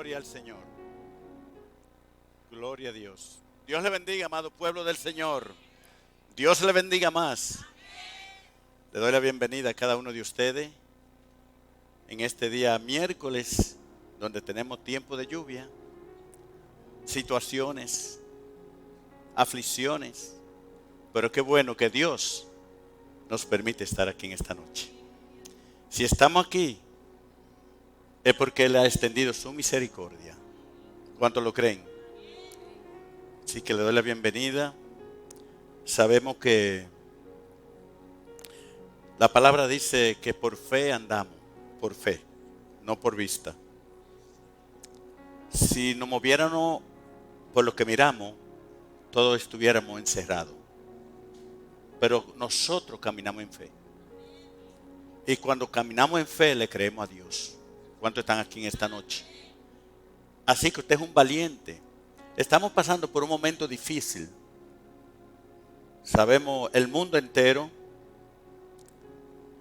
Gloria al Señor. Gloria a Dios. Dios le bendiga, amado pueblo del Señor. Dios le bendiga más. Le doy la bienvenida a cada uno de ustedes en este día miércoles, donde tenemos tiempo de lluvia, situaciones, aflicciones. Pero qué bueno que Dios nos permite estar aquí en esta noche. Si estamos aquí, es porque Él ha extendido su misericordia. ¿Cuántos lo creen? Así que le doy la bienvenida. Sabemos que la palabra dice que por fe andamos, por fe, no por vista. Si nos moviéramos por lo que miramos, todos estuviéramos encerrados. Pero nosotros caminamos en fe. Y cuando caminamos en fe, le creemos a Dios. ¿Cuántos están aquí en esta noche? Así que usted es un valiente. Estamos pasando por un momento difícil. Sabemos, el mundo entero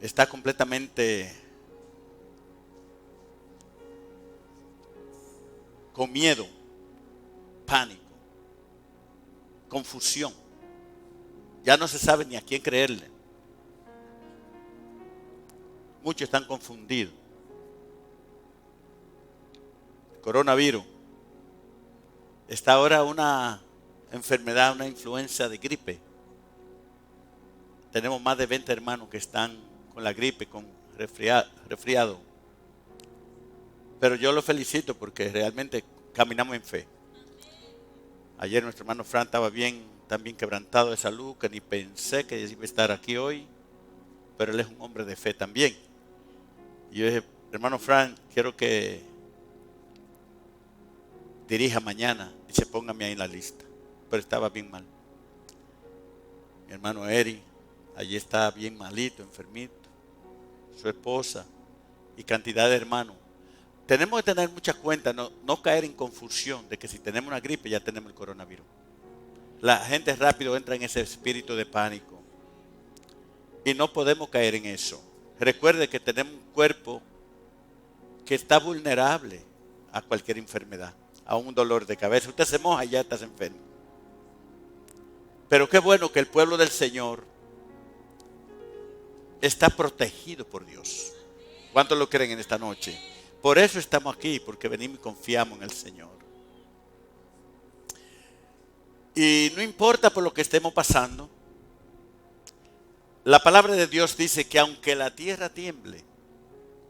está completamente con miedo, pánico, confusión. Ya no se sabe ni a quién creerle. Muchos están confundidos. El coronavirus está ahora una enfermedad, una influenza de gripe. Tenemos más de 20 hermanos que están con la gripe, con resfriado. Pero yo los felicito porque realmente caminamos en fe. Ayer nuestro hermano Fran estaba también quebrantado de salud, que ni pensé que iba a estar aquí hoy. Pero él es un hombre de fe también. Y yo dije, hermano Fran, quiero que dirija mañana. Dice, póngame ahí en la lista. Pero estaba bien mal. Mi hermano Eri, allí está bien malito, enfermito. Su esposa y cantidad de hermanos. Tenemos que tener mucha cuenta, no caer en confusión de que si tenemos una gripe ya tenemos el coronavirus. La gente rápido entra en ese espíritu de pánico. Y no podemos caer en eso. Recuerde que tenemos un cuerpo que está vulnerable a cualquier enfermedad, a un dolor de cabeza. Usted se moja y ya está enfermo. Pero qué bueno que el pueblo del Señor está protegido por Dios. ¿Cuántos lo creen en esta noche? Por eso estamos aquí, porque venimos y confiamos en el Señor. Y no importa por lo que estemos pasando, la palabra de Dios dice que aunque la tierra tiemble,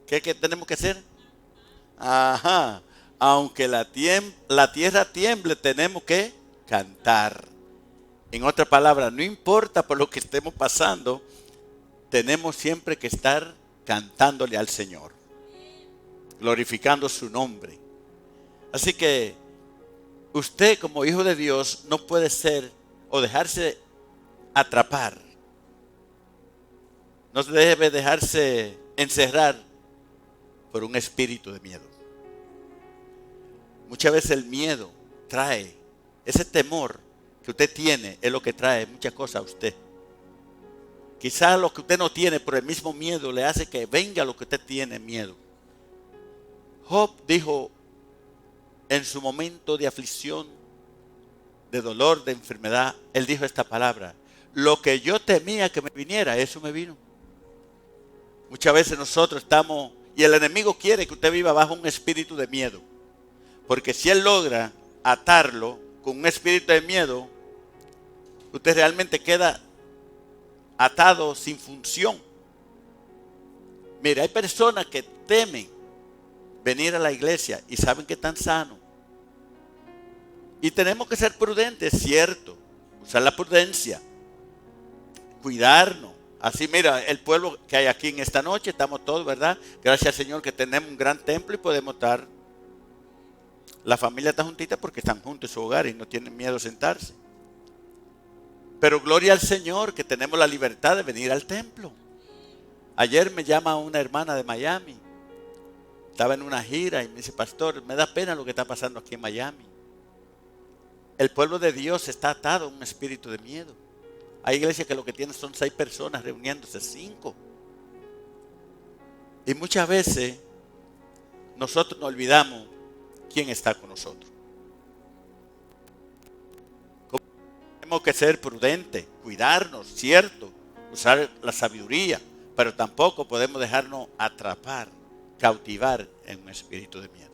¿qué tenemos que hacer? Aunque la tierra tiemble, tenemos que cantar. En otras palabras, no importa por lo que estemos pasando, tenemos siempre que estar cantándole al Señor, glorificando su nombre. Así que usted como hijo de Dios no puede ser o dejarse atrapar. No debe dejarse encerrar por un espíritu de miedo. Muchas veces el miedo trae, ese temor que usted tiene es lo que trae muchas cosas a usted. Quizás lo que usted no tiene, por el mismo miedo le hace que venga lo que usted tiene miedo. Job dijo en su momento de aflicción, de dolor, de enfermedad, él dijo esta palabra: lo que yo temía que me viniera, eso me vino. Muchas veces nosotros estamos, y el enemigo quiere que usted viva bajo un espíritu de miedo. Porque si él logra atarlo con un espíritu de miedo, usted realmente queda atado sin función. Mire, hay personas que temen venir a la iglesia y saben que están sanos. Y tenemos que ser prudentes, cierto. Usar la prudencia. Cuidarnos. Así, mira, el pueblo que hay aquí en esta noche, estamos todos, ¿verdad? Gracias al Señor que tenemos un gran templo y podemos estar. La familia está juntita porque están juntos en su hogar y no tienen miedo a sentarse. Pero gloria al Señor que tenemos la libertad de venir al templo. Ayer me llama una hermana de Miami. Estaba en una gira y me dice, pastor, me da pena lo que está pasando aquí en Miami. El pueblo de Dios está atado a un espíritu de miedo. Hay iglesias que lo que tienen son 6 personas reuniéndose, 5. Y muchas veces nosotros nos olvidamos ¿quién está con nosotros? Tenemos que ser prudentes, cuidarnos, cierto, usar la sabiduría, pero tampoco podemos dejarnos atrapar, cautivar en un espíritu de miedo.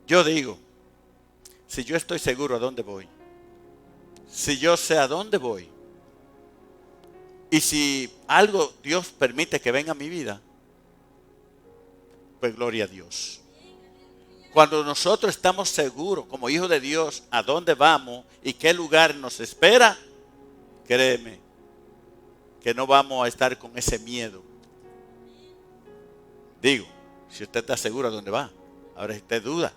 Yo digo, si yo estoy seguro a dónde voy, si yo sé a dónde voy, y si algo Dios permite que venga a mi vida, pues gloria a Dios. Cuando nosotros estamos seguros como hijos de Dios a dónde vamos y qué lugar nos espera, créeme que no vamos a estar con ese miedo. Digo, si usted está seguro a dónde va, ahora si usted duda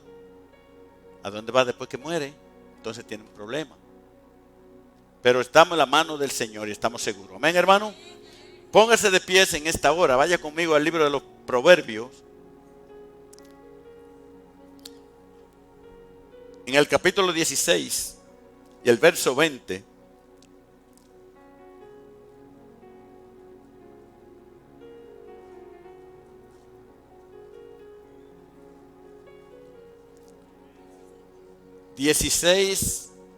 a dónde va después que muere, entonces tiene un problema. Pero estamos en la mano del Señor y estamos seguros. Amén, hermano. Póngase de pies en esta hora. Vaya conmigo al libro de los Proverbios. En el capítulo 16 y el verso 20.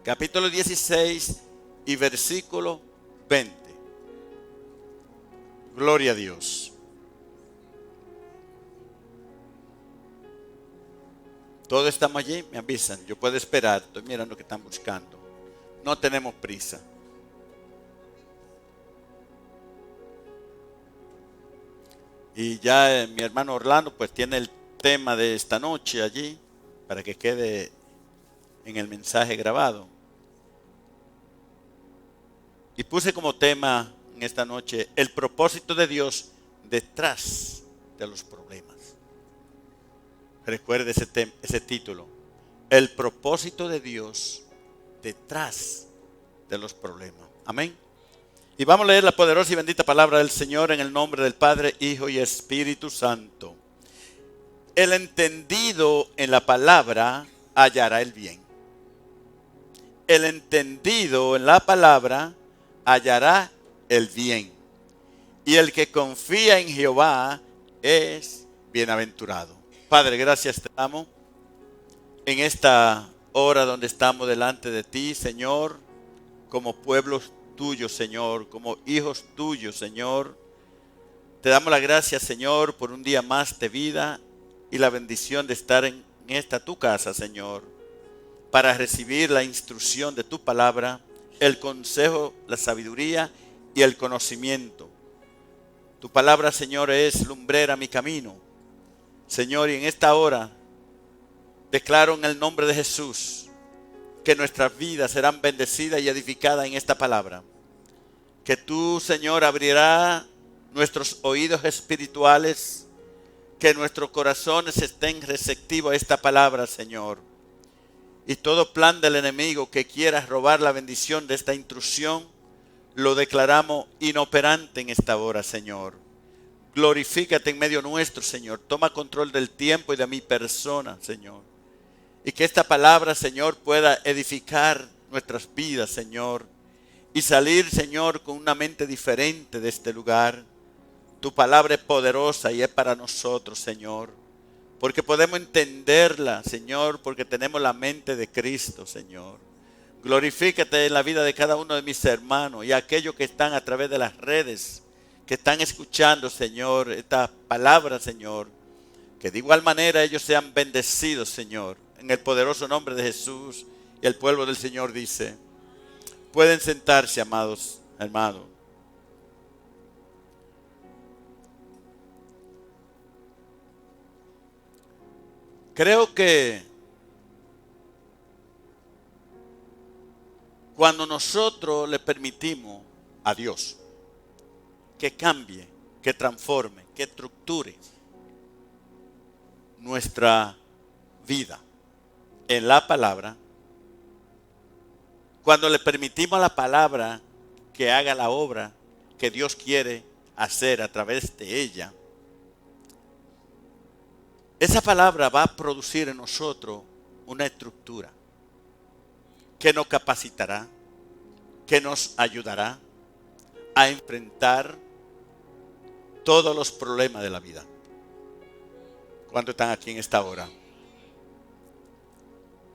Capítulo 16 y versículo 20. Gloria a Dios. Todos estamos allí, me avisan. Yo puedo esperar, estoy mirando que están buscando. No tenemos prisa. Y ya mi hermano Orlando pues tiene el tema de esta noche allí para que quede en el mensaje grabado. Y puse como tema en esta noche el propósito de Dios detrás de los problemas. Recuerde ese título. El propósito de Dios detrás de los problemas. Amén. Y vamos a leer la poderosa y bendita palabra del Señor en el nombre del Padre, Hijo y Espíritu Santo. El entendido en la palabra hallará el bien. El entendido en la palabra hallará el bien. Y el que confía en Jehová es bienaventurado. Padre, gracias te damos en esta hora donde estamos delante de ti, Señor, como pueblos tuyos, Señor, como hijos tuyos, Señor. Te damos las gracias, Señor, por un día más de vida y la bendición de estar en esta tu casa, Señor, para recibir la instrucción de tu palabra, el consejo, la sabiduría y el conocimiento. Tu palabra, Señor, es lumbrera mi camino. Señor, y en esta hora declaro en el nombre de Jesús que nuestras vidas serán bendecidas y edificadas en esta palabra. Que tú, Señor, abrirás nuestros oídos espirituales, que nuestros corazones estén receptivos a esta palabra, Señor. Y todo plan del enemigo que quiera robar la bendición de esta instrucción, lo declaramos inoperante en esta hora, Señor. Glorifícate en medio nuestro, Señor. Toma control del tiempo y de mi persona, Señor. Y que esta palabra, Señor, pueda edificar nuestras vidas, Señor. Y salir, Señor, con una mente diferente de este lugar. Tu palabra es poderosa y es para nosotros, Señor. Porque podemos entenderla, Señor, porque tenemos la mente de Cristo, Señor. Glorifícate en la vida de cada uno de mis hermanos y aquellos que están a través de las redes, que están escuchando, Señor, esta palabra, Señor. Que de igual manera ellos sean bendecidos, Señor, en el poderoso nombre de Jesús. Y el pueblo del Señor dice, pueden sentarse, amados hermanos. Creo que cuando nosotros le permitimos a Dios que cambie, que transforme, que estructure nuestra vida en la palabra, cuando le permitimos a la palabra que haga la obra que Dios quiere hacer a través de ella, esa palabra va a producir en nosotros una estructura que nos capacitará, que nos ayudará a enfrentar todos los problemas de la vida. ¿Cuántos están aquí en esta hora?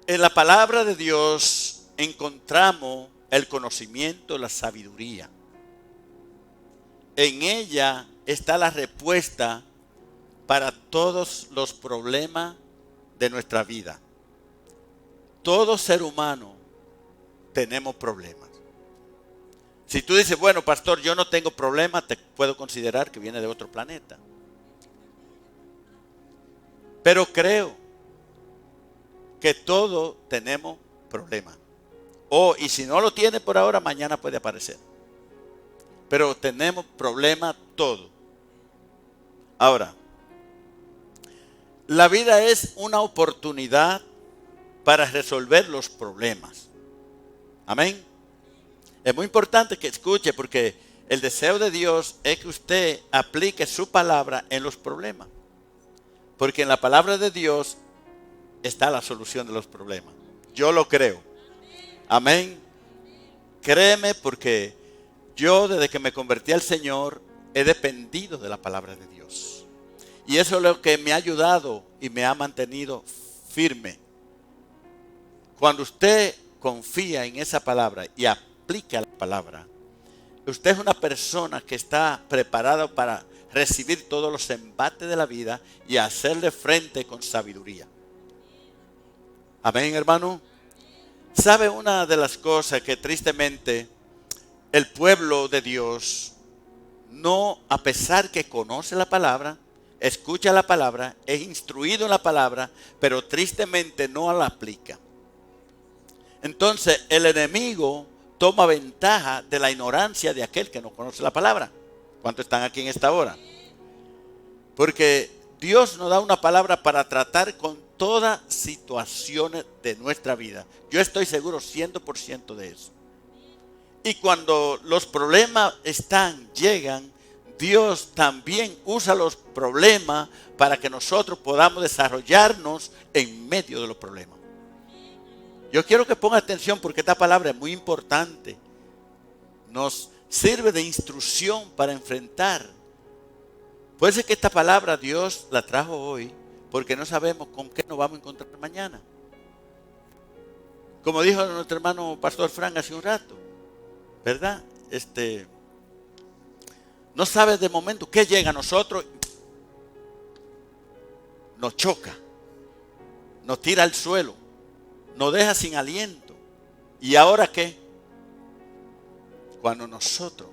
En la palabra de Dios encontramos el conocimiento, la sabiduría. En ella está la respuesta para todos los problemas de nuestra vida. Todo ser humano tenemos problemas. Si tú dices, bueno, pastor, yo no tengo problemas, te puedo considerar que viene de otro planeta. Pero creo que todos tenemos problemas. Y si no lo tiene por ahora, mañana puede aparecer. Pero tenemos problemas todos. Ahora, la vida es una oportunidad para resolver los problemas. Amén. Es muy importante que escuche, porque el deseo de Dios es que usted aplique su palabra en los problemas. Porque en la palabra de Dios está la solución de los problemas. Yo lo creo. Amén. Créeme, porque yo desde que me convertí al Señor he dependido de la palabra de Dios. Y eso es lo que me ha ayudado y me ha mantenido firme. Cuando usted confía en esa palabra y aplica la palabra, usted es una persona que está preparada para recibir todos los embates de la vida y hacerle frente con sabiduría. Amén, hermano. ¿Sabe una de las cosas que tristemente el pueblo de Dios no, a pesar que conoce la palabra, escucha la palabra, es instruido en la palabra, pero tristemente no la aplica? Entonces el enemigo toma ventaja de la ignorancia de aquel que no conoce la palabra. ¿Cuántos están aquí en esta hora? Porque Dios nos da una palabra para tratar con todas situaciones de nuestra vida. Yo estoy seguro 100% de eso. Y cuando los problemas llegan, Dios también usa los problemas para que nosotros podamos desarrollarnos en medio de los problemas. Yo quiero que ponga atención, porque esta palabra es muy importante. Nos sirve de instrucción para enfrentar. Puede ser que esta palabra Dios la trajo hoy, porque no sabemos con qué nos vamos a encontrar mañana. Como dijo nuestro hermano Pastor Frank hace un rato, ¿verdad? No sabes de momento qué llega a nosotros, nos choca, nos tira al suelo, nos deja sin aliento. ¿Y ahora qué? Cuando nosotros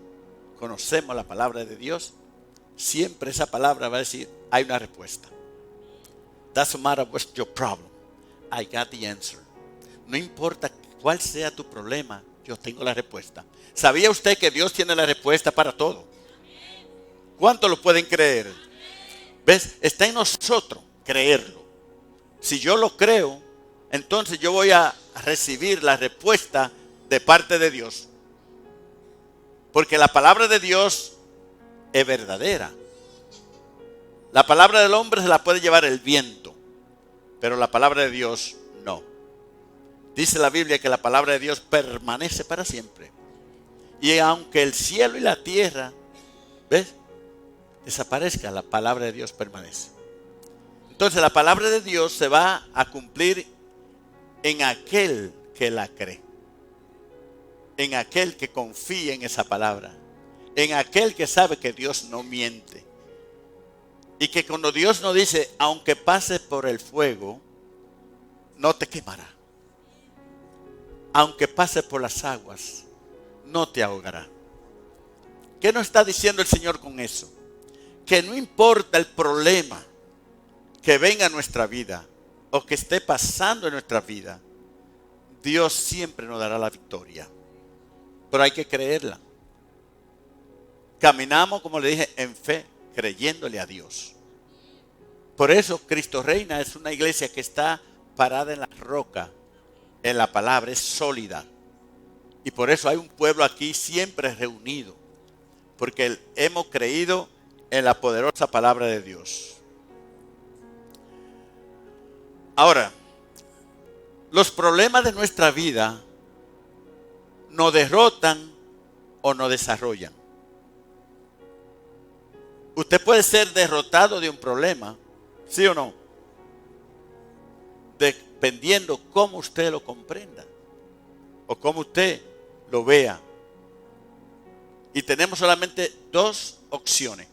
conocemos la palabra de Dios, siempre esa palabra va a decir, hay una respuesta. Doesn't matter what's your problem, I got the answer. No importa cuál sea tu problema, yo tengo la respuesta. ¿Sabía usted que Dios tiene la respuesta para todo? ¿Cuántos lo pueden creer? ¿Ves? Está en nosotros creerlo. Si yo lo creo, entonces yo voy a recibir la respuesta de parte de Dios. Porque la palabra de Dios es verdadera. La palabra del hombre se la puede llevar el viento, pero la palabra de Dios no. Dice la Biblia que la palabra de Dios permanece para siempre. Y aunque el cielo y la tierra, ¿ves?, desaparezca, la palabra de Dios permanece. Entonces la palabra de Dios se va a cumplir en aquel que la cree, en aquel que confía en esa palabra, en aquel que sabe que Dios no miente. Y que cuando Dios nos dice, aunque pases por el fuego, no te quemará. Aunque pases por las aguas, no te ahogará. ¿Qué nos está diciendo el Señor con eso? Que no importa el problema que venga a nuestra vida o que esté pasando en nuestra vida, Dios siempre nos dará la victoria. Pero hay que creerla. Caminamos, como le dije, en fe, creyéndole a Dios. Por eso Cristo Reina es una iglesia que está parada en la roca, en la palabra, es sólida. Y por eso hay un pueblo aquí siempre reunido, porque hemos creído en la poderosa palabra de Dios. Ahora, los problemas de nuestra vida nos derrotan o nos desarrollan. Usted puede ser derrotado de un problema ¿Sí o no? Dependiendo cómo usted lo comprenda o cómo usted lo vea. Y tenemos solamente dos opciones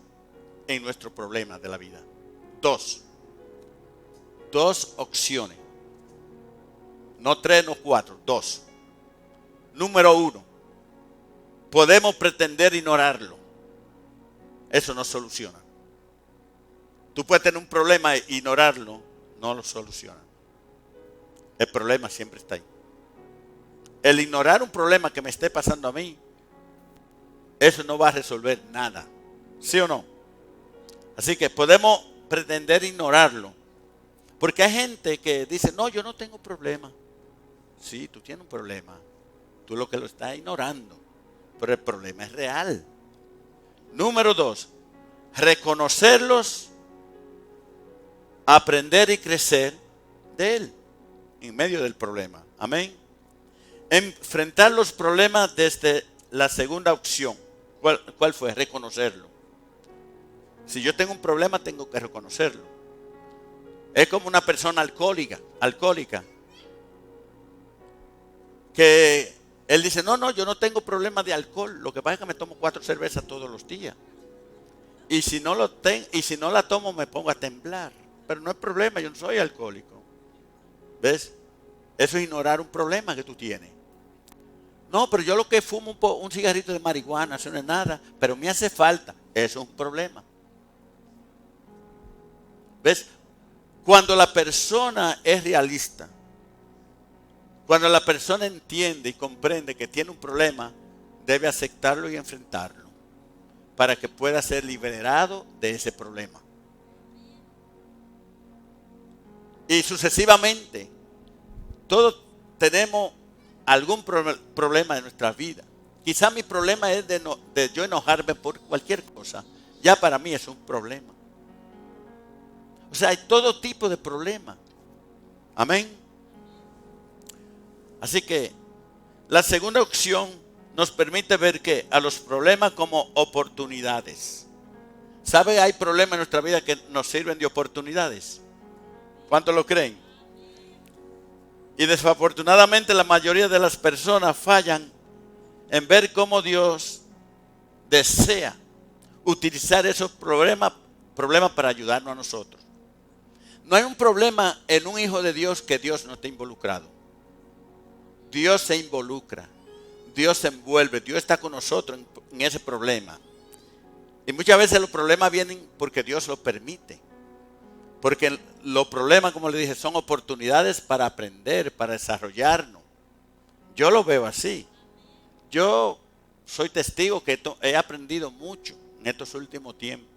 en nuestro problema de la vida. Dos opciones. No tres, no cuatro, dos. Número uno, podemos pretender ignorarlo. Eso no soluciona. Tú puedes tener un problema e ignorarlo, no lo soluciona. El problema siempre está ahí. El ignorar un problema que me esté pasando a mí, eso no va a resolver nada. ¿Sí o no? Así que podemos pretender ignorarlo. Porque hay gente que dice, no, yo no tengo problema. Sí, tú tienes un problema. Tú lo que lo estás ignorando. Pero el problema es real. Número dos, reconocerlos, aprender y crecer de él, en medio del problema. Amén. Enfrentar los problemas desde la segunda opción. ¿Cuál fue? Reconocerlo. Si yo tengo un problema, tengo que reconocerlo. Es como una persona alcohólica, que él dice, no, yo no tengo problema de alcohol. Lo que pasa es que me tomo 4 cervezas todos los días. Y si no la tomo, me pongo a temblar. Pero no es problema, yo no soy alcohólico. ¿Ves? Eso es ignorar un problema que tú tienes. No, pero yo lo que fumo un cigarrito de marihuana, eso no es nada, pero me hace falta. Eso es un problema. ¿Ves? Cuando la persona es realista, cuando la persona entiende y comprende que tiene un problema, debe aceptarlo y enfrentarlo para que pueda ser liberado de ese problema. Y sucesivamente, todos tenemos algún problema en nuestra vida. Quizá mi problema es de yo enojarme por cualquier cosa. Ya para mí es un problema. O sea, hay todo tipo de problemas. Amén. Así que la segunda opción nos permite ver que a los problemas como oportunidades. ¿Sabe? Hay problemas en nuestra vida que nos sirven de oportunidades. ¿Cuántos lo creen? Y desafortunadamente la mayoría de las personas fallan en ver cómo Dios desea utilizar esos problemas para ayudarnos a nosotros. No hay un problema en un hijo de Dios que Dios no esté involucrado. Dios se involucra, Dios se envuelve, Dios está con nosotros en ese problema. Y muchas veces los problemas vienen porque Dios lo permite. Porque los problemas, como le dije, son oportunidades para aprender, para desarrollarnos. Yo lo veo así. Yo soy testigo que he aprendido mucho en estos últimos tiempos.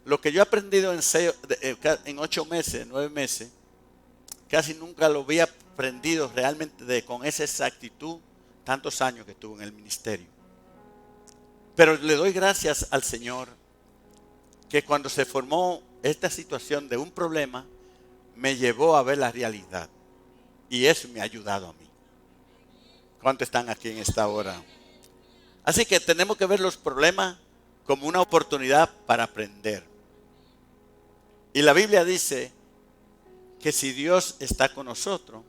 Lo que yo he aprendido en 8 meses, 9 meses, casi nunca lo había aprendido realmente con esa exactitud tantos años que estuve en el ministerio. Pero le doy gracias al Señor que cuando se formó esta situación de un problema, me llevó a ver la realidad. Y eso me ha ayudado a mí. ¿Cuántos están aquí en esta hora? Así que tenemos que ver los problemas como una oportunidad para aprender. Y la Biblia dice que si Dios está con nosotros,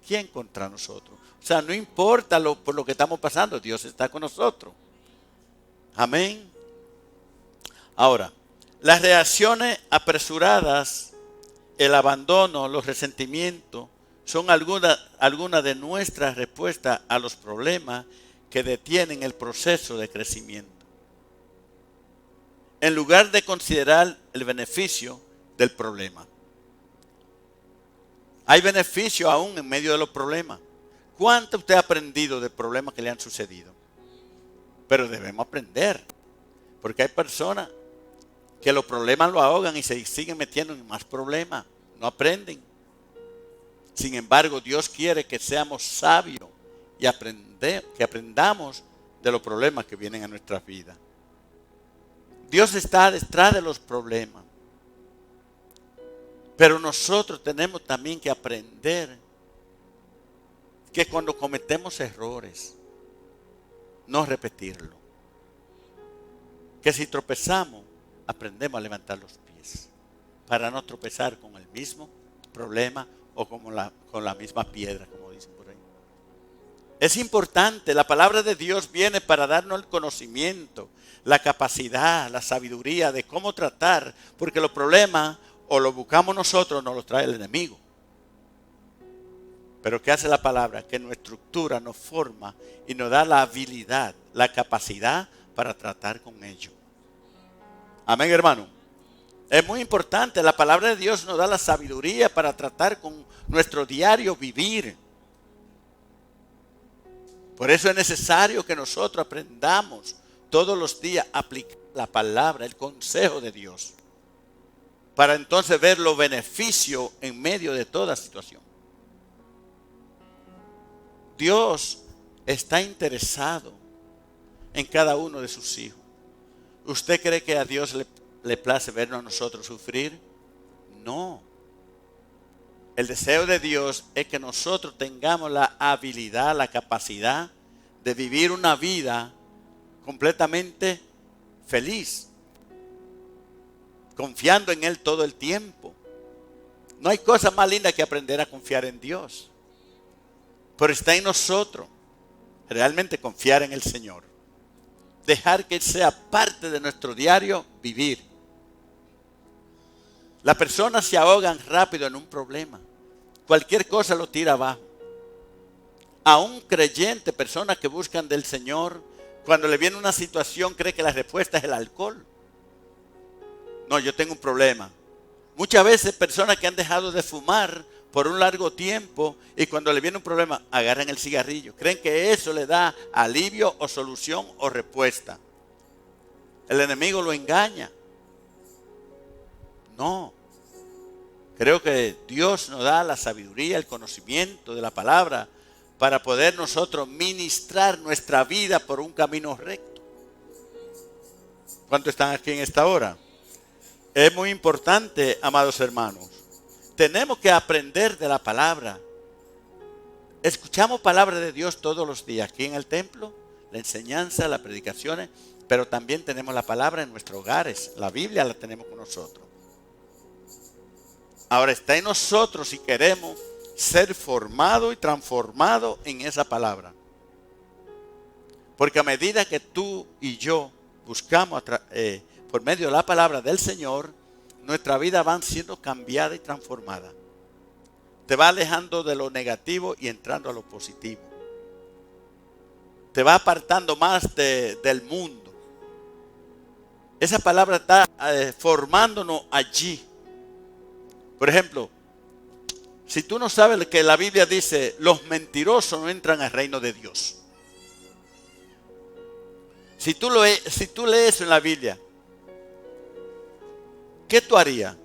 ¿quién contra nosotros? O sea, no importa por lo que estamos pasando, Dios está con nosotros. Amén. Ahora, las reacciones apresuradas, el abandono, los resentimientos, son algunas de nuestras respuestas a los problemas que detienen el proceso de crecimiento. En lugar de considerar el beneficio del problema. Hay beneficio aún en medio de los problemas. ¿Cuánto usted ha aprendido de problemas que le han sucedido? Pero debemos aprender. Porque hay personas que los problemas lo ahogan y se siguen metiendo en más problemas. No aprenden. Sin embargo, Dios quiere que seamos sabios y que aprendamos de los problemas que vienen a nuestras vidas. Dios está detrás de los problemas. Pero nosotros tenemos también que aprender que cuando cometemos errores, no repetirlo. Que si tropezamos, aprendemos a levantar los pies para no tropezar con el mismo problema o con la misma piedra, como dicen por ahí. Es importante, la palabra de Dios viene para darnos el conocimiento, la capacidad, la sabiduría de cómo tratar, porque los problemas o los buscamos nosotros o nos los trae el enemigo. Pero ¿qué hace la palabra? Que nos estructura, nos forma y nos da la habilidad, la capacidad para tratar con ellos. Amén, hermano. Es muy importante, la palabra de Dios nos da la sabiduría para tratar con nuestro diario vivir. Por eso es necesario que nosotros aprendamos todos los días a aplicar la palabra, el consejo de Dios, para entonces ver los beneficios en medio de toda situación. Dios está interesado en cada uno de sus hijos. ¿Usted cree que a Dios le place vernos a nosotros sufrir? No. El deseo de Dios es que nosotros tengamos la habilidad, la capacidad de vivir una vida completamente feliz, confiando en Él todo el tiempo. No hay cosa más linda que aprender a confiar en Dios. Pero está en nosotros realmente confiar en el Señor. Dejar que Él sea parte de nuestro diario vivir. Las personas se ahogan rápido en un problema. Cualquier cosa lo tira abajo. Aún creyentes, personas que buscan del Señor, cuando le viene una situación cree que la respuesta es el alcohol. No, yo tengo un problema. Muchas veces personas que han dejado de fumar por un largo tiempo y cuando le viene un problema agarran el cigarrillo. Creen que eso le da alivio o solución o respuesta. El enemigo lo engaña. No. Creo que Dios nos da la sabiduría, el conocimiento de la palabra para poder nosotros ministrar nuestra vida por un camino recto. ¿Cuántos están aquí en esta hora? Es muy importante, amados hermanos. Tenemos que aprender de la palabra. Escuchamos palabra de Dios todos los días aquí en el templo, la enseñanza, las predicaciones, pero también tenemos la palabra en nuestros hogares. La Biblia la tenemos con nosotros. Ahora está en nosotros si queremos ser formados y transformados en esa palabra. Porque a medida que tú y yo buscamos por medio de la palabra del Señor, nuestra vida va siendo cambiada y transformada. Te va alejando de lo negativo y entrando a lo positivo. Te va apartando más del mundo. Esa palabra está formándonos allí. Por ejemplo, si tú no sabes que la Biblia dice, los mentirosos no entran al reino de Dios. Si tú lees en la Biblia, ¿qué tú harías?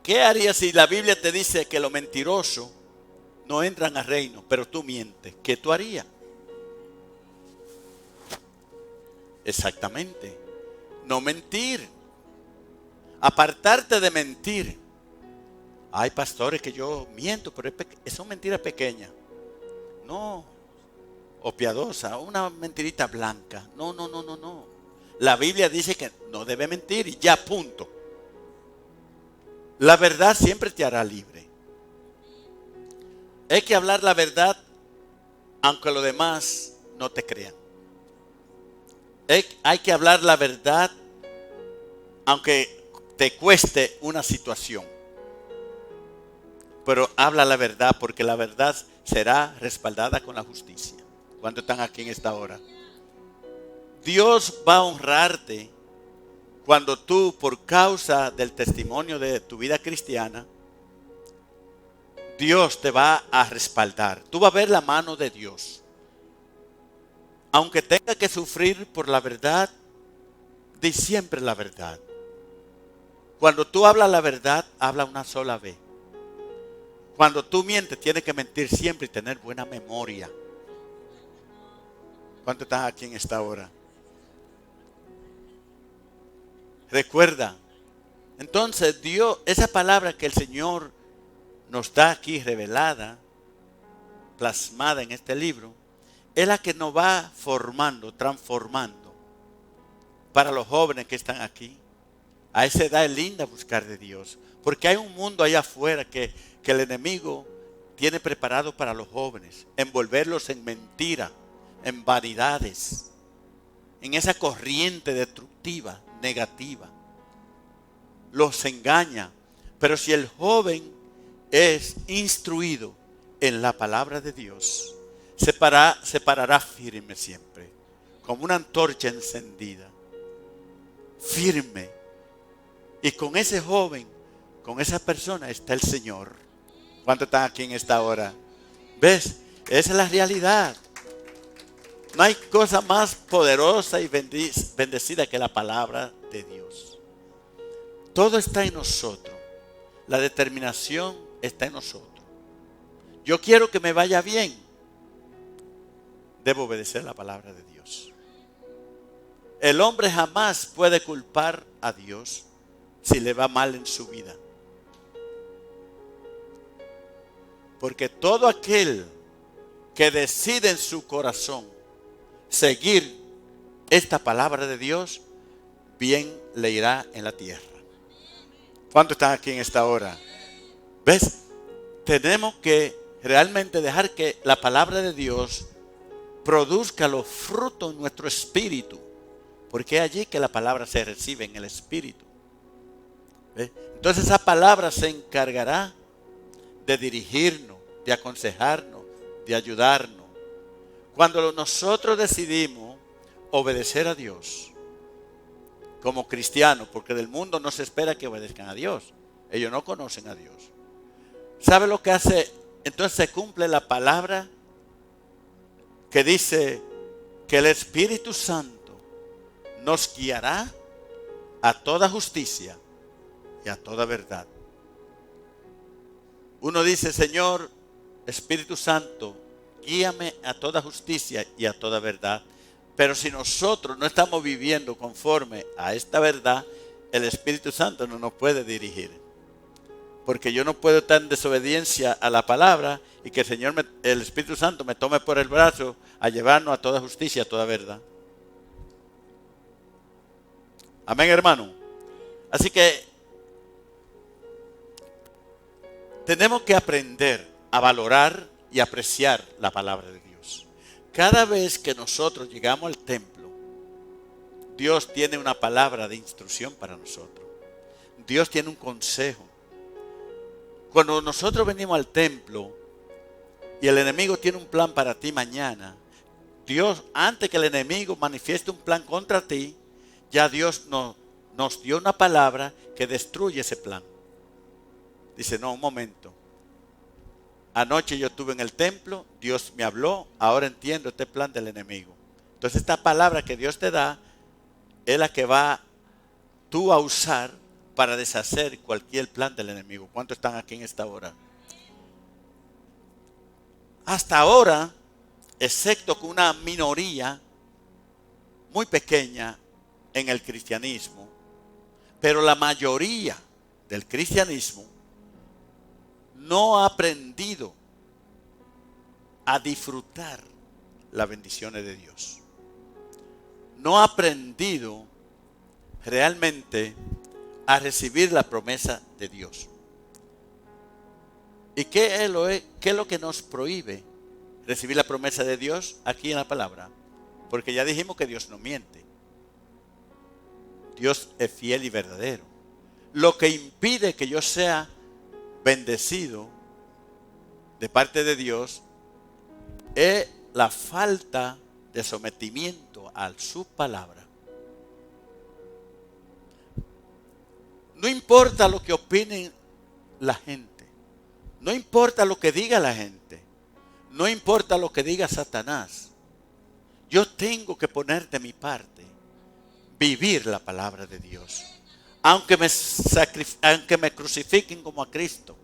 ¿Qué harías si la Biblia te dice que los mentirosos no entran al reino, pero tú mientes? ¿Qué tú harías? Exactamente. No mentir. Apartarte de mentir. Hay pastores que yo miento, pero son mentiras pequeñas. No. O piadosa, una mentirita blanca. No. La Biblia dice que no debe mentir y ya, punto. La verdad siempre te hará libre. Hay que hablar la verdad aunque los demás no te crean. Hay que hablar la verdad aunque te cueste una situación. Pero habla la verdad porque la verdad será respaldada con la justicia. ¿Cuántos están aquí en esta hora? Dios va a honrarte cuando tú, por causa del testimonio de tu vida cristiana, Dios te va a respaldar. Tú vas a ver la mano de Dios. Aunque tenga que sufrir por la verdad, di siempre la verdad. Cuando tú hablas la verdad, habla una sola vez. Cuando tú mientes, tienes que mentir siempre y tener buena memoria. ¿Cuántos están aquí en esta hora? Recuerda. Entonces Dios, esa palabra que el Señor nos da aquí revelada, plasmada en este libro, es la que nos va formando, transformando. para los jóvenes que están aquí. A esa edad es linda buscar de Dios. Porque hay un mundo allá afuera que el enemigo tiene preparado para los jóvenes. Envolverlos en mentira, en vanidades, en esa corriente destructiva, negativa. Los engaña. Pero si el joven es instruido en la palabra de Dios, se parará firme siempre, como una antorcha encendida, firme. Y con ese joven, con esa persona está el Señor. ¿Cuántos están aquí en esta hora? ¿Ves? Esa es la realidad. No hay cosa más poderosa y bendecida que la palabra de Dios. Todo está en nosotros. La determinación está en nosotros. Yo quiero que me vaya bien. Debo obedecer la palabra de Dios. El hombre jamás puede culpar a Dios si le va mal en su vida. Porque todo aquel que decide en su corazón seguir esta palabra de Dios, bien le irá en la tierra. ¿Cuántos están aquí en esta hora? ¿Ves? Tenemos que realmente dejar que la palabra de Dios produzca los frutos en nuestro espíritu. Porque es allí que la palabra se recibe, en el espíritu. ¿Ves? Entonces esa palabra se encargará de dirigirnos, de aconsejarnos, de ayudarnos. Cuando nosotros decidimos obedecer a Dios como cristianos, porque del mundo no se espera que obedezcan a Dios. Ellos no conocen a Dios. ¿Sabe lo que hace? Entonces se cumple la palabra que dice que el Espíritu Santo nos guiará a toda justicia y a toda verdad. Uno dice, Señor, Espíritu Santo, guíame a toda justicia y a toda verdad. Pero si nosotros no estamos viviendo conforme a esta verdad, el Espíritu Santo no nos puede dirigir. Porque yo no puedo estar en desobediencia a la palabra y que el Espíritu Santo me tome por el brazo a llevarnos a toda justicia, a toda verdad. Amén, hermano. Así que tenemos que aprender a valorar y apreciar la palabra de Dios. Cada vez que nosotros llegamos al templo, Dios tiene una palabra de instrucción para nosotros. Dios tiene un consejo. Cuando nosotros venimos al templo y el enemigo tiene un plan para ti mañana, Dios, antes que el enemigo manifieste un plan contra ti, ya Dios nos dio una palabra que destruye ese plan. Dice, no, un momento. Anoche yo estuve en el templo, Dios me habló, ahora entiendo este plan del enemigo. Entonces esta palabra que Dios te da es la que va tú a usar para deshacer cualquier plan del enemigo. ¿Cuántos están aquí en esta hora? Hasta ahora, excepto con una minoría muy pequeña en el cristianismo, pero la mayoría del cristianismo no ha aprendido a disfrutar las bendiciones de Dios. No ha aprendido realmente a recibir la promesa de Dios. ¿Y qué es lo que nos prohíbe recibir la promesa de Dios aquí en la palabra? Porque ya dijimos que Dios no miente. Dios es fiel y verdadero. Lo que impide que yo sea bendecido de parte de Dios es la falta de sometimiento a su palabra. No importa lo que opinen la gente. No importa lo que diga la gente. No importa lo que diga Satanás. Yo tengo que poner de mi parte, vivir la palabra de Dios. Aunque me crucifiquen como a Cristo.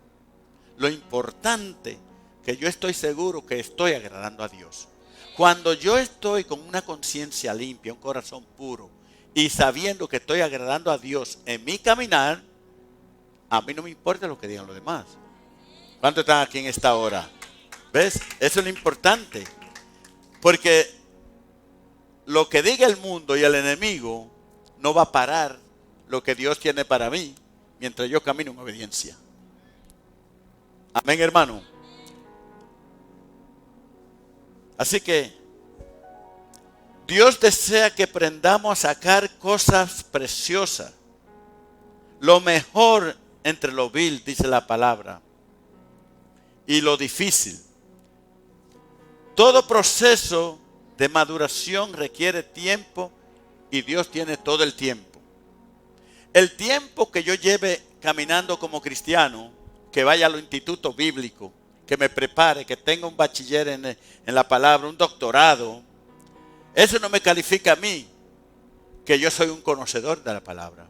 Lo importante que yo estoy seguro que estoy agradando a Dios. Cuando yo estoy con una conciencia limpia, un corazón puro, y sabiendo que estoy agradando a Dios en mi caminar, a mí no me importa lo que digan los demás. ¿Cuántos están aquí en esta hora? ¿Ves? Eso es lo importante. Porque lo que diga el mundo y el enemigo no va a parar lo que Dios tiene para mí mientras yo camino en obediencia. Amén, hermano. Así que Dios desea que aprendamos a sacar cosas preciosas, lo mejor entre lo vil, dice la palabra, y lo difícil. Todo proceso de maduración requiere tiempo y Dios tiene todo el tiempo. El tiempo que yo lleve caminando como cristiano, que vaya a los institutos bíblicos, que me prepare, que tenga un bachiller en la palabra, un doctorado, eso no me califica a mí, que yo soy un conocedor de la palabra.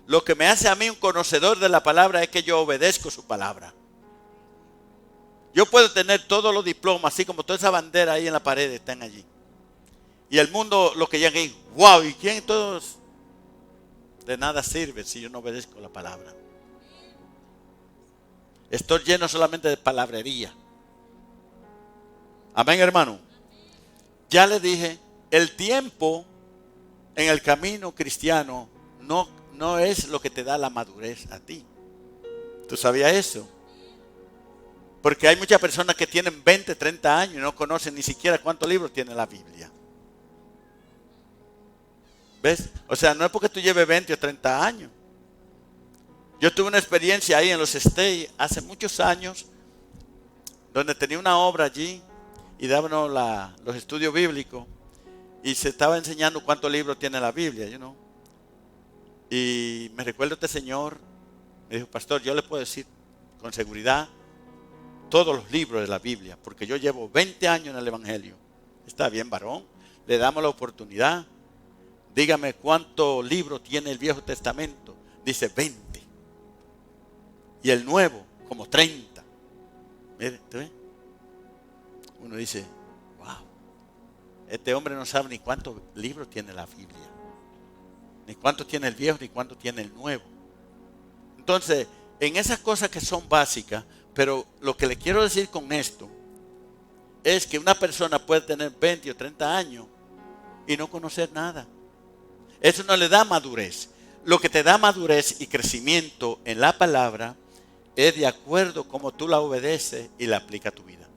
Lo que me hace a mí un conocedor de la palabra es que yo obedezco su palabra. Yo puedo tener todos los diplomas, así como toda esa bandera ahí en la pared están allí. Y el mundo lo que llega ahí, wow, ¿y quién todos? De nada sirve si yo no obedezco la palabra. Estoy lleno solamente de palabrería. Amén, hermano. Ya le dije, el tiempo en el camino cristiano no es lo que te da la madurez a ti. ¿Tú sabías eso? Porque hay muchas personas que tienen 20, 30 años y no conocen ni siquiera cuántos libros tiene la Biblia. ¿Ves? O sea, no es porque tú lleves 20 o 30 años. Yo tuve una experiencia ahí en los States hace muchos años, donde tenía una obra allí y dábamos los estudios bíblicos y se estaba enseñando cuántos libros tiene la Biblia, Y me recuerdo este señor, me dijo, pastor, yo le puedo decir con seguridad todos los libros de la Biblia, porque yo llevo 20 años en el Evangelio. Está bien, varón, le damos la oportunidad. Dígame cuántos libros tiene el Viejo Testamento. Dice 20. Y el Nuevo, como 30. Mire, ¿te ve? Uno dice, wow, este hombre no sabe ni cuántos libros tiene la Biblia. Ni cuánto tiene el Viejo, ni cuánto tiene el Nuevo. Entonces, en esas cosas que son básicas, pero lo que le quiero decir con esto es que una persona puede tener 20 o 30 años y no conocer nada. Eso no le da madurez. Lo que te da madurez y crecimiento en la palabra es de acuerdo como tú la obedeces y la aplicas a tu vida.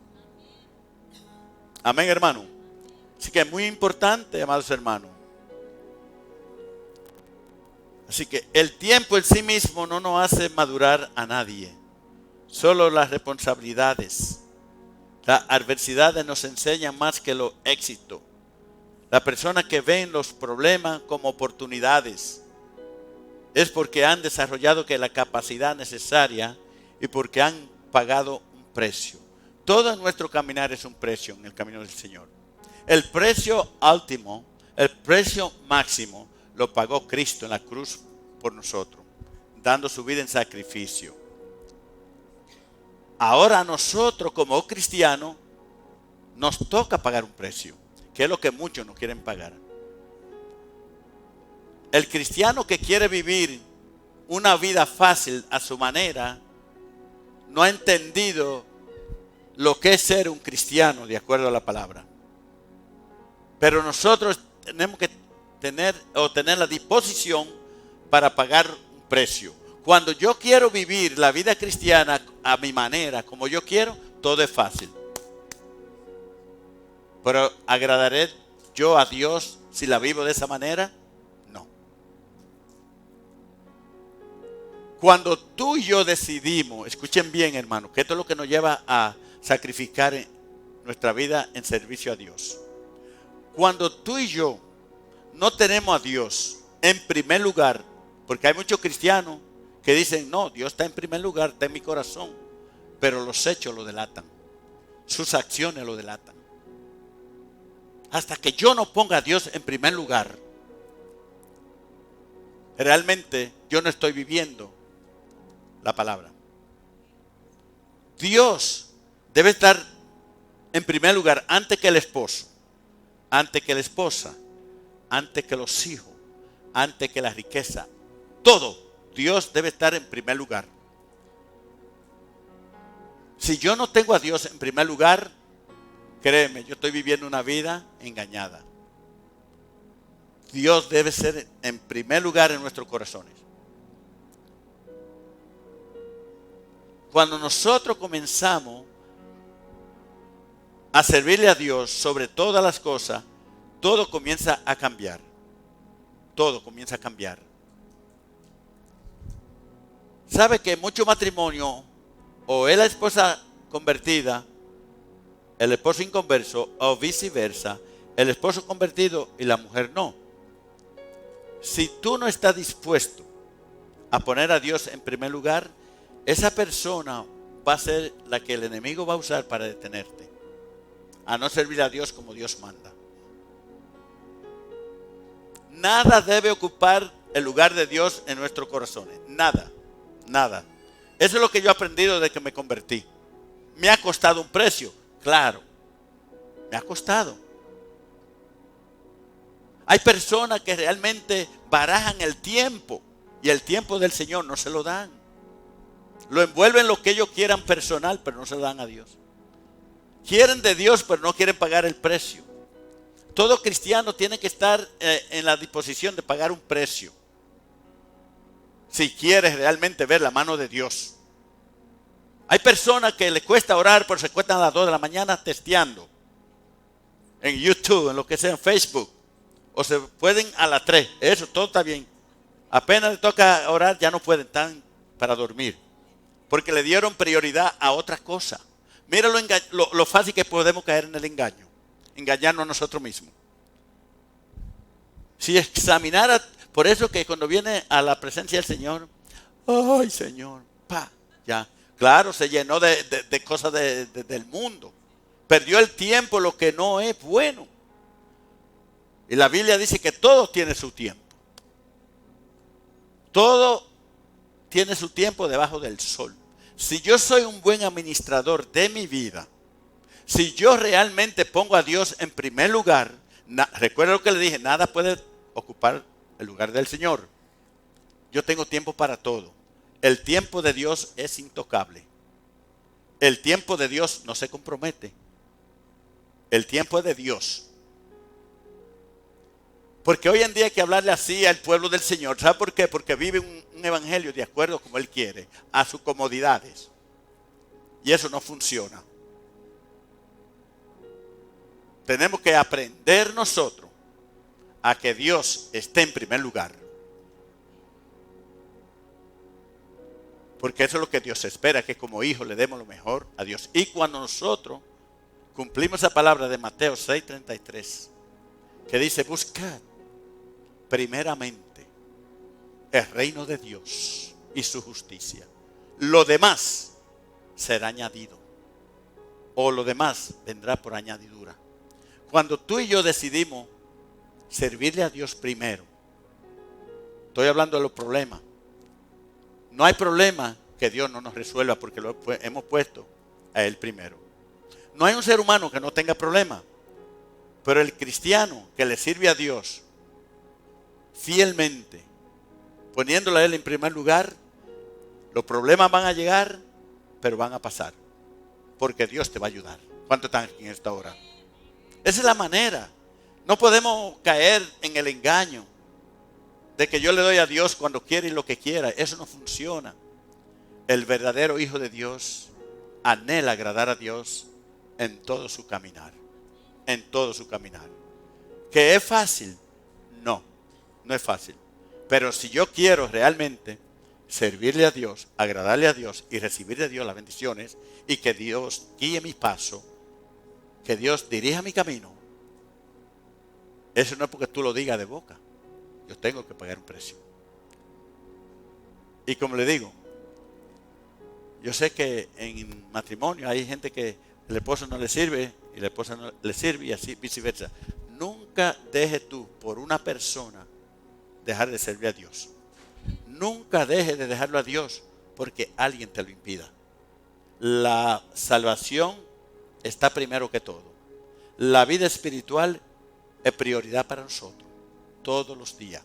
Amén, hermano. Así que es muy importante, amados hermanos. Así que el tiempo en sí mismo no nos hace madurar a nadie. Solo las responsabilidades. Las adversidades nos enseñan más que los éxitos. Las personas que ven los problemas como oportunidades es porque han desarrollado la capacidad necesaria y porque han pagado un precio. Todo nuestro caminar es un precio en el camino del Señor. El precio último, el precio máximo, lo pagó Cristo en la cruz por nosotros, dando su vida en sacrificio. Ahora a nosotros como cristianos nos toca pagar un precio, que es lo que muchos no quieren pagar. El cristiano que quiere vivir una vida fácil a su manera, no ha entendido lo que es ser un cristiano de acuerdo a la palabra. Pero nosotros tenemos que tener la disposición para pagar un precio. Cuando yo quiero vivir la vida cristiana a mi manera, como yo quiero, todo es fácil. Pero ¿agradaré yo a Dios si la vivo de esa manera? No. Cuando tú y yo decidimos, escuchen bien, hermano, que esto es lo que nos lleva a sacrificar nuestra vida en servicio a Dios. Cuando tú y yo no tenemos a Dios en primer lugar, porque hay muchos cristianos que dicen, no, Dios está en primer lugar, está en mi corazón, pero los hechos lo delatan, sus acciones lo delatan. Hasta que yo no ponga a Dios en primer lugar, realmente yo no estoy viviendo la palabra. Dios debe estar en primer lugar antes que el esposo, antes que la esposa, antes que los hijos, antes que la riqueza. Todo, Dios debe estar en primer lugar. Si yo no tengo a Dios en primer lugar, créeme, yo estoy viviendo una vida engañada. Dios debe ser en primer lugar en nuestros corazones. Cuando nosotros comenzamos a servirle a Dios sobre todas las cosas, todo comienza a cambiar. Todo comienza a cambiar. ¿Sabe que muchos matrimonios o es la esposa convertida, el esposo inconverso, o viceversa, el esposo convertido y la mujer no? Si tú no estás dispuesto a poner a Dios en primer lugar, esa persona va a ser la que el enemigo va a usar para detenerte, a no servir a Dios como Dios manda. Nada debe ocupar el lugar de Dios en nuestros corazones. Nada, nada. Eso es lo que yo he aprendido desde que me convertí. Me ha costado un precio, claro. Me ha costado. Hay personas que realmente barajan el tiempo y el tiempo del Señor no se lo dan. Lo envuelven lo que ellos quieran personal, pero no se lo dan a Dios. Quieren de Dios, pero no quieren pagar el precio. Todo cristiano tiene que estar en la disposición de pagar un precio, si quieres realmente ver la mano de Dios. Hay personas que les cuesta orar, pero se cuestan a las 2 de la mañana testeando en YouTube, en lo que sea, en Facebook. O se pueden a las 3. Eso, todo está bien. Apenas les toca orar, ya no pueden, están para dormir. Porque le dieron prioridad a otra cosa. Mira lo fácil que podemos caer en el engaño. Engañarnos a nosotros mismos. Si examinara, por eso que cuando viene a la presencia del Señor, ay Señor, ya. Claro, se llenó de cosas del mundo. Perdió el tiempo, lo que no es bueno. Y la Biblia dice que todo tiene su tiempo. Todo tiene su tiempo debajo del sol. Si yo soy un buen administrador de mi vida, si yo realmente pongo a Dios en primer lugar, recuerda lo que le dije, nada puede ocupar el lugar del Señor. Yo tengo tiempo para todo. El tiempo de Dios es intocable. El tiempo de Dios no se compromete. El tiempo es de Dios. Porque hoy en día hay que hablarle así al pueblo del Señor. ¿Sabe por qué? Porque vive un evangelio de acuerdo como Él quiere, a sus comodidades. Y eso no funciona. Tenemos que aprender nosotros a que Dios esté en primer lugar. Porque eso es lo que Dios espera, que como hijos le demos lo mejor a Dios. Y cuando nosotros cumplimos esa palabra de Mateo 6:33, que dice, buscad primeramente el reino de Dios y su justicia. Lo demás será añadido. O lo demás vendrá por añadidura. Cuando tú y yo decidimos servirle a Dios primero, estoy hablando de los problemas. No hay problema que Dios no nos resuelva porque lo hemos puesto a Él primero. No hay un ser humano que no tenga problemas, pero el cristiano que le sirve a Dios fielmente, poniéndole a Él en primer lugar, los problemas van a llegar, pero van a pasar, porque Dios te va a ayudar. ¿Cuánto están aquí en esta hora? Esa es la manera. No podemos caer en el engaño de que yo le doy a Dios cuando quiere y lo que quiera. Eso no funciona. El verdadero hijo de Dios anhela agradar a Dios en todo su caminar. En todo su caminar. ¿Que es fácil? No, no es fácil. Pero si yo quiero realmente servirle a Dios, agradarle a Dios y recibir de Dios las bendiciones y que Dios guíe mi paso, que Dios dirija mi camino, eso no es porque tú lo digas de boca. Yo tengo que pagar un precio. Y como le digo, yo sé que en matrimonio hay gente que el esposo no le sirve y la esposa no le sirve y así viceversa. Nunca dejes tú por una persona dejar de servir a Dios. Nunca dejes de dejarlo a Dios porque alguien te lo impida. La salvación está primero que todo. La vida espiritual es prioridad para nosotros todos los días.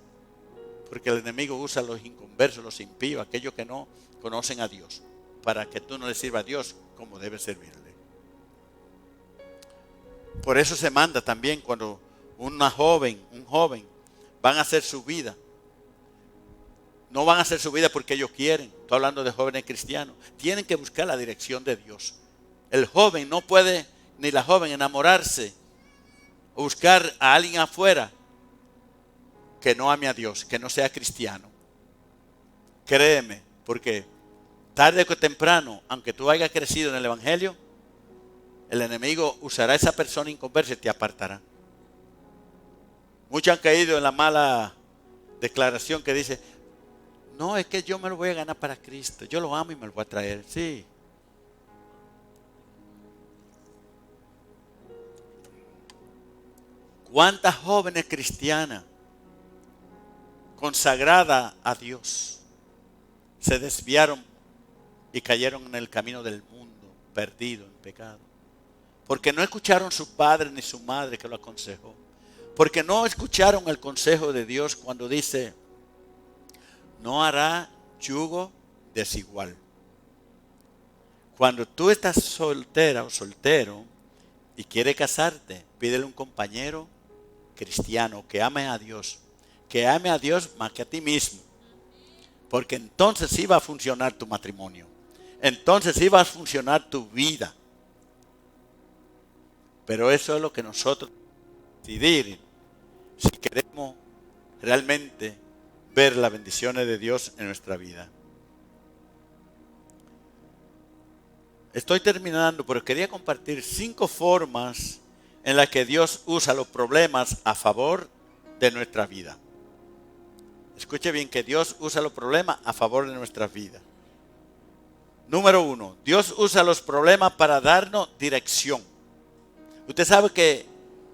Porque el enemigo usa a los inconversos, los impíos, aquellos que no conocen a Dios, para que tú no le sirvas a Dios como debes servirle. Por eso se manda también cuando un joven van a hacer su vida. No van a hacer su vida porque ellos quieren. Estoy hablando de jóvenes cristianos. Tienen que buscar la dirección de Dios. El joven no puede, ni la joven, enamorarse o buscar a alguien afuera que no ame a Dios, que no sea cristiano. Créeme, porque tarde o temprano, aunque tú hayas crecido en el Evangelio, el enemigo usará a esa persona inconversa y te apartará. Muchos han caído en la mala declaración que dice: no, es que yo me lo voy a ganar para Cristo. Yo lo amo y me lo voy a traer. Sí. ¿Cuántas jóvenes cristianas consagradas a Dios se desviaron y cayeron en el camino del mundo, perdidos en pecado? Porque no escucharon su padre ni su madre que lo aconsejó. Porque no escucharon el consejo de Dios cuando dice: no hará yugo desigual. Cuando tú estás soltera o soltero y quieres casarte, pídele un compañero cristiano que ame a Dios. Que ame a Dios más que a ti mismo. Porque entonces sí va a funcionar tu matrimonio. Entonces sí va a funcionar tu vida. Pero eso es lo que nosotros decidir si queremos realmente ver las bendiciones de Dios en nuestra vida. Estoy terminando, pero quería compartir 5 formas en las que Dios usa los problemas a favor de nuestra vida. Escuche bien, que Dios usa los problemas a favor de nuestra vida. Número 1, Dios usa los problemas para darnos dirección. Usted sabe que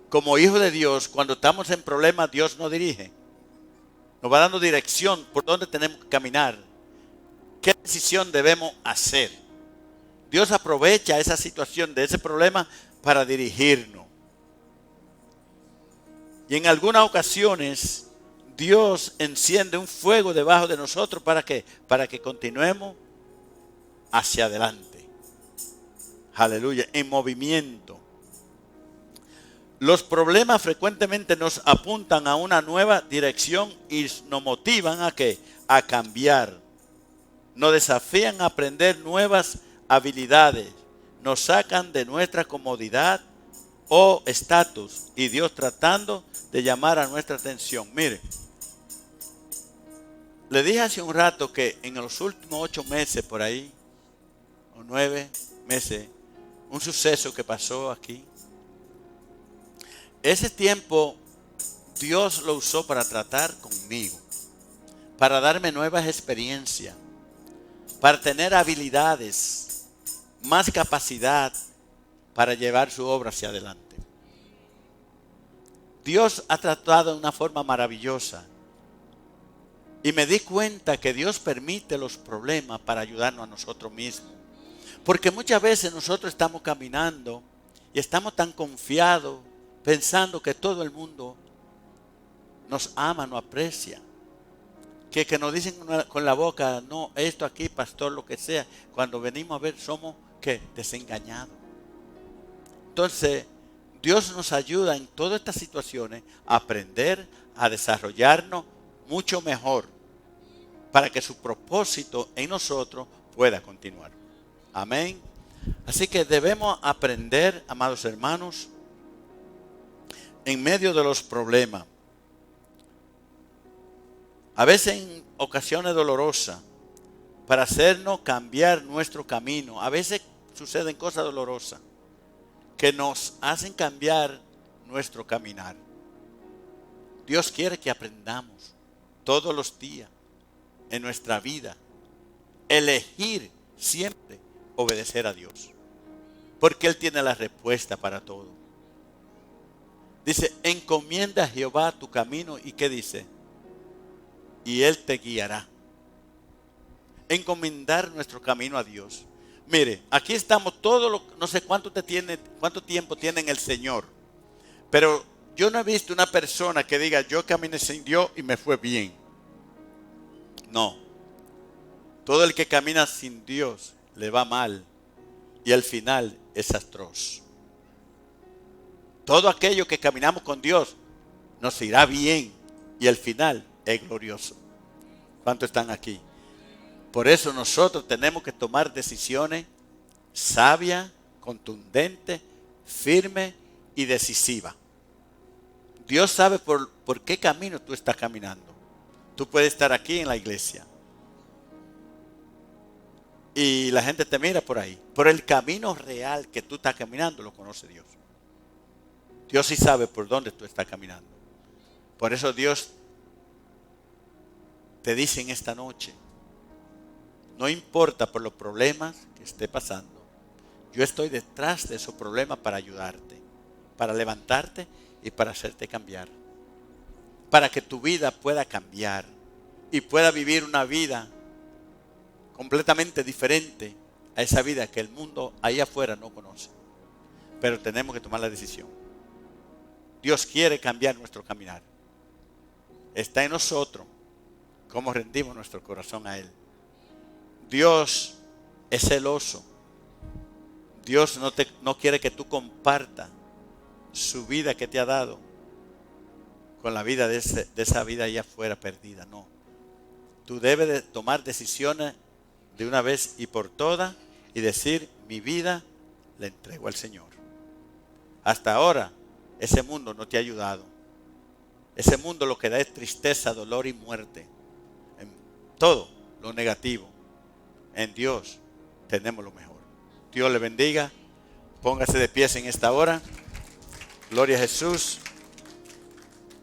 como hijo de Dios, cuando estamos en problemas, Dios nos dirige. Nos va dando dirección por dónde tenemos que caminar. ¿Qué decisión debemos hacer? Dios aprovecha esa situación de ese problema para dirigirnos. Y en algunas ocasiones Dios enciende un fuego debajo de nosotros. ¿Para qué? Para que continuemos hacia adelante. Aleluya, en movimiento. Los problemas frecuentemente nos apuntan a una nueva dirección y nos motivan ¿a qué? A cambiar. Nos desafían a aprender nuevas habilidades. Nos sacan de nuestra comodidad o estatus. Y Dios tratando de llamar a nuestra atención. Mire, le dije hace un rato que en los últimos 8 meses por ahí, o 9 meses, un suceso que pasó aquí. Ese tiempo Dios lo usó para tratar conmigo, para darme nuevas experiencias, para tener habilidades, más capacidad para llevar su obra hacia adelante. Dios ha tratado de una forma maravillosa y me di cuenta que Dios permite los problemas para ayudarnos a nosotros mismos. Porque muchas veces nosotros estamos caminando y estamos tan confiados, pensando que todo el mundo nos ama, nos aprecia. Que nos dicen con la boca: no, esto aquí, pastor, lo que sea. Cuando venimos a ver, somos ¿qué? Desengañados. Entonces, Dios nos ayuda en todas estas situaciones a aprender, a desarrollarnos mucho mejor, para que su propósito en nosotros pueda continuar. Amén. Así que debemos aprender, amados hermanos, en medio de los problemas, a veces en ocasiones dolorosas, para hacernos cambiar nuestro camino. A veces suceden cosas dolorosas que nos hacen cambiar nuestro caminar. Dios quiere que aprendamos todos los días en nuestra vida, elegir siempre obedecer a Dios, porque Él tiene la respuesta para todo. Dice: encomienda a Jehová tu camino. ¿Y qué dice? Y Él te guiará. Encomendar nuestro camino a Dios. Mire, aquí estamos todos, no sé cuánto tiempo tiene en el Señor, pero yo no he visto una persona que diga: yo caminé sin Dios y me fue bien. No. Todo el que camina sin Dios le va mal y el final es atroz. Todo aquello que caminamos con Dios nos irá bien y el final es glorioso. ¿Cuántos están aquí? Por eso nosotros tenemos que tomar decisiones sabias, contundentes, firmes y decisivas. Dios sabe por qué camino tú estás caminando. Tú puedes estar aquí en la iglesia y la gente te mira por ahí. Por el camino real que tú estás caminando lo conoce Dios. Dios sí sabe por dónde tú estás caminando. Por eso Dios te dice en esta noche, no importa por los problemas que esté pasando, yo estoy detrás de esos problemas para ayudarte, para levantarte y para hacerte cambiar. Para que tu vida pueda cambiar y pueda vivir una vida completamente diferente a esa vida que el mundo ahí afuera no conoce. Pero tenemos que tomar la decisión. Dios quiere cambiar nuestro caminar. Está en nosotros cómo rendimos nuestro corazón a Él. Dios es celoso. Dios no quiere que tú compartas su vida que te ha dado con la vida de esa vida allá afuera perdida. No. Tú debes de tomar decisiones de una vez y por todas y decir, mi vida la entrego al Señor. Hasta ahora ese mundo no te ha ayudado. Ese mundo lo que da es tristeza, dolor y muerte. En todo lo negativo. En Dios tenemos lo mejor. Dios le bendiga. Póngase de pies en esta hora. Gloria a Jesús.